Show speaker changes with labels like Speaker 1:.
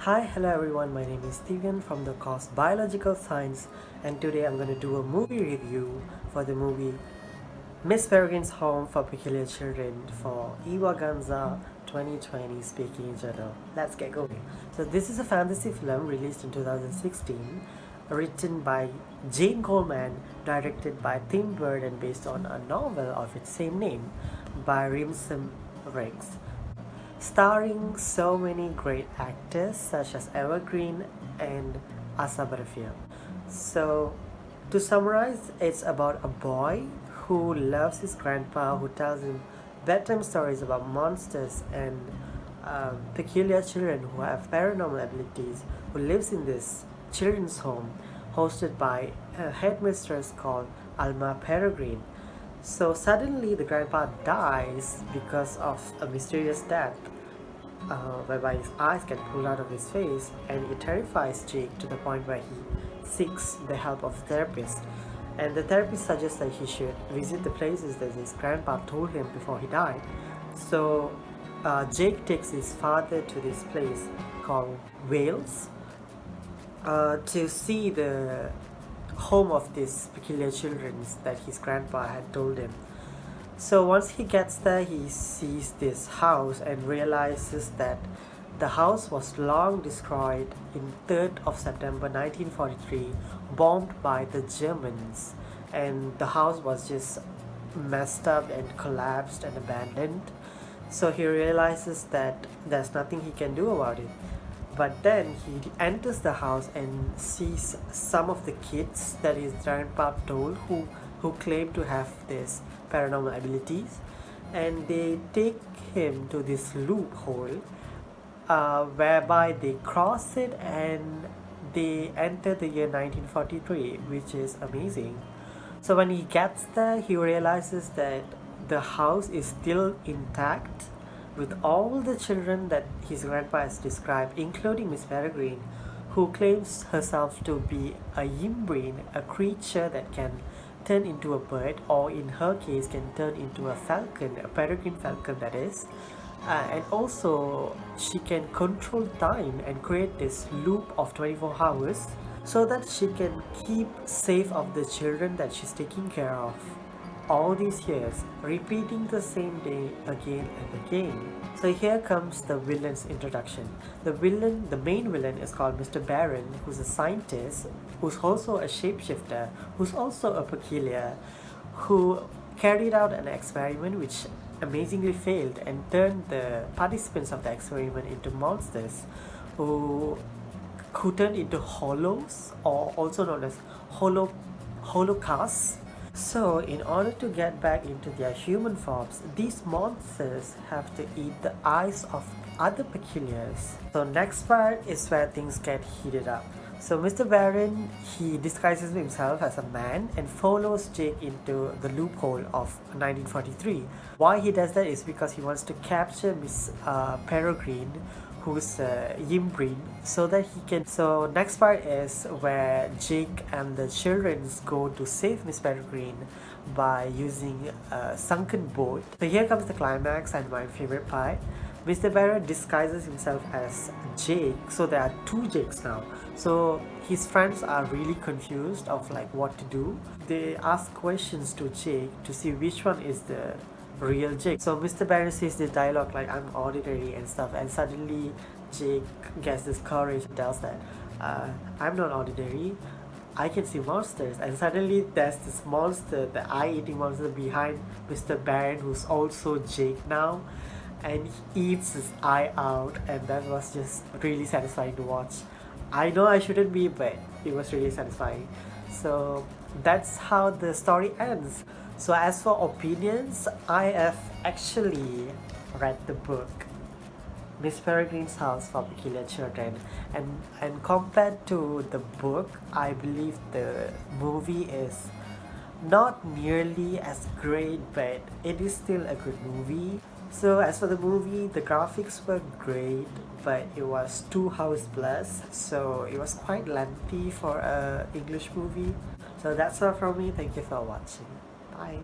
Speaker 1: Hi, hello everyone, my name is Thivyan from the course Biological Science, and today I'm going to do a movie review for the movie Miss Peregrine's Home for Peculiar Children for e-vaganza 2020 speaking in general. Let's get going. So this is a fantasy film released in 2016, written by Jane Coleman, directed by Tim Bird and based on a novel of its same name by Rimsum Riggs, starring so many great actors such as Evergreen and Asa Barfield. So, to summarize, it's about a boy who loves his grandpa, who tells him bedtime stories about monsters and peculiar children who have paranormal abilities, who lives in this children's home hosted by a headmistress called Alma Peregrine. So suddenly the grandpa dies because of a mysterious death, whereby his eyes get pulled out of his face, and it terrifies Jake to the point where he seeks the help of a therapist. And the therapist suggests that he should visit the places that his grandpa told him before he died. So Jake takes his father to this place called Wales to see the home of these peculiar children that his grandpa had told him. So once he gets there, he sees this house and realizes that the house was long destroyed in 3rd of September 1943, bombed by the Germans, and the house was just messed up and collapsed and abandoned. So he realizes that there's nothing he can do about it. But then he enters the house and sees some of the kids that his grandpa told who claim to have this paranormal abilities, and they take him to this loophole whereby they cross it and they enter the year 1943, which is amazing. So when he gets there, he realizes that the house is still intact with all the children that his grandpa has described, including Miss Peregrine, who claims herself to be a yimbrine, a creature that can turn into a bird, or in her case can turn into a falcon, a peregrine falcon that is. And also she can control time and create this loop of 24 hours so that she can keep safe of the children that she's taking care of all these years, repeating the same day again and again. So here comes the villain's introduction. The main villain is called Mr. Baron, who's a scientist, who's also a shapeshifter, who's also a peculiar, who carried out an experiment which amazingly failed and turned the participants of the experiment into monsters who turned into hollows, or also known as holocasts. So in order to get back into their human forms, these monsters have to eat the eyes of other peculiars. So next part is where things get heated up. So Mr. Baron, he disguises himself as a man and follows Jake into the loophole of 1943. Why he does that is because he wants to capture Miss Peregrine, who's Yimbrine, so that he can. So next part is where Jake and the children go to save Miss Peregrine by using a sunken boat. So here comes the climax and my favorite part. Mr. Barrett disguises himself as Jake, so there are two Jakes now. So his friends are really confused of like what to do. They ask questions to Jake to see which one is the real Jake. So Mr. Barrett says the dialogue like I'm ordinary and stuff, and suddenly Jake gets this courage and tells that I'm not ordinary, I can see monsters. And suddenly there's this monster, the eye-eating monster behind Mr. Baron, who's also Jake now, and he eats his eye out, and that was just really satisfying to watch. I know I shouldn't be, but it was really satisfying. So that's how the story ends. So as for opinions, I have actually read the book Miss Peregrine's House for Peculiar Children, and compared to the book, I believe the movie is not nearly as great, but it is still a good movie. So as for the movie, the graphics were great, but it was 2 hours plus, so it was quite lengthy for a English movie. So that's all from me. Thank you for watching.